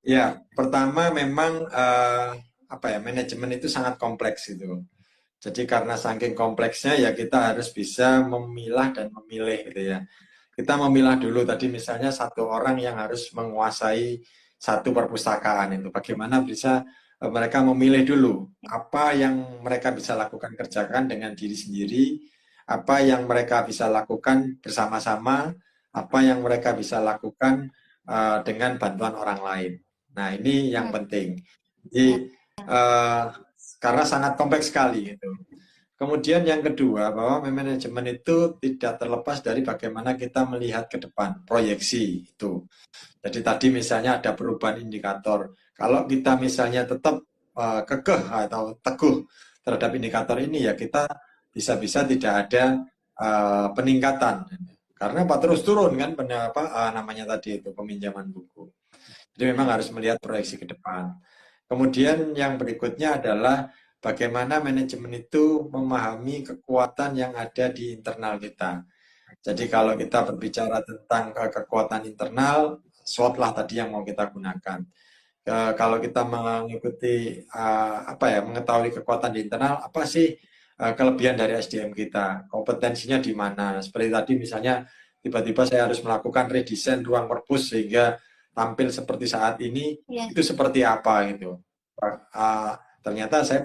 Ya, pertama memang apa ya, manajemen itu sangat kompleks itu. Jadi karena saking kompleksnya ya kita harus bisa memilah dan memilih gitu ya. Kita memilah dulu tadi misalnya satu orang yang harus menguasai satu perpustakaan itu. Bagaimana bisa mereka memilih dulu apa yang mereka bisa lakukan kerjakan dengan diri sendiri, apa yang mereka bisa lakukan bersama-sama, apa yang mereka bisa lakukan dengan bantuan orang lain. Nah, ini yang Hmm, penting. Jadi eh, karena sangat kompleks sekali gitu. Kemudian yang kedua, bahwa manajemen itu tidak terlepas dari bagaimana kita melihat ke depan, proyeksi itu. Jadi tadi misalnya ada perubahan indikator. Kalau kita misalnya tetap kekeh atau teguh terhadap indikator ini, ya kita bisa-bisa tidak ada peningkatan. Karena apa? Terus turun kan namanya tadi itu peminjaman buku. Jadi memang harus melihat proyeksi ke depan. Kemudian yang berikutnya adalah bagaimana manajemen itu memahami kekuatan yang ada di internal kita. Jadi kalau kita berbicara tentang kekuatan internal, SWOT lah tadi yang mau kita gunakan. Kalau kita mengikuti apa ya, mengetahui kekuatan di internal, apa sih kelebihan dari SDM kita, kompetensinya di mana. Seperti tadi misalnya tiba-tiba saya harus melakukan redesign ruang perpus sehingga tampil seperti saat ini, ya. itu seperti apa gitu. Ternyata saya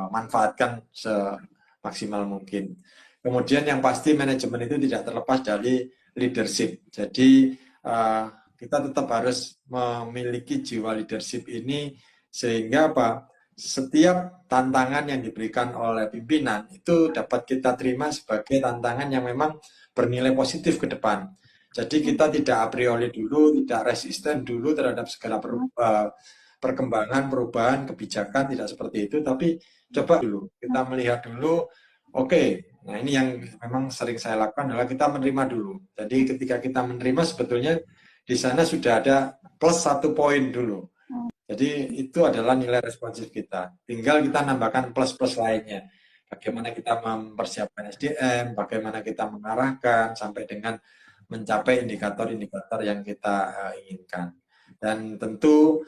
manfaatkan semaksimal mungkin. Kemudian yang pasti manajemen itu tidak terlepas dari leadership. Jadi uh, kita tetap harus memiliki jiwa leadership ini sehingga apa? Setiap tantangan yang diberikan oleh pimpinan itu dapat kita terima sebagai tantangan yang memang bernilai positif ke depan. Jadi kita tidak a priori dulu, tidak resisten dulu terhadap segala perkembangan, perubahan, kebijakan, tidak seperti itu, tapi coba dulu, kita melihat dulu, oke, nah ini yang memang sering saya lakukan adalah kita menerima dulu. Jadi ketika kita menerima sebetulnya di sana sudah ada plus 1 poin dulu. Jadi itu adalah nilai responsif kita. Tinggal kita nambahkan plus-plus lainnya. Bagaimana kita mempersiapkan SDM, bagaimana kita mengarahkan sampai dengan mencapai indikator-indikator yang kita inginkan. Dan tentu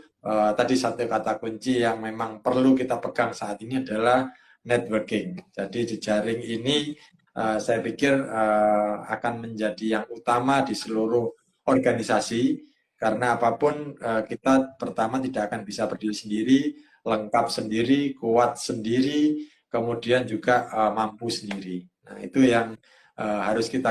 tadi satu kata kunci yang memang perlu kita pegang saat ini adalah networking. Jadi jejaring ini saya pikir akan menjadi yang utama di seluruh organisasi karena apapun kita pertama tidak akan bisa berdiri sendiri, lengkap sendiri, kuat sendiri, kemudian juga mampu sendiri. Nah, itu yang harus kita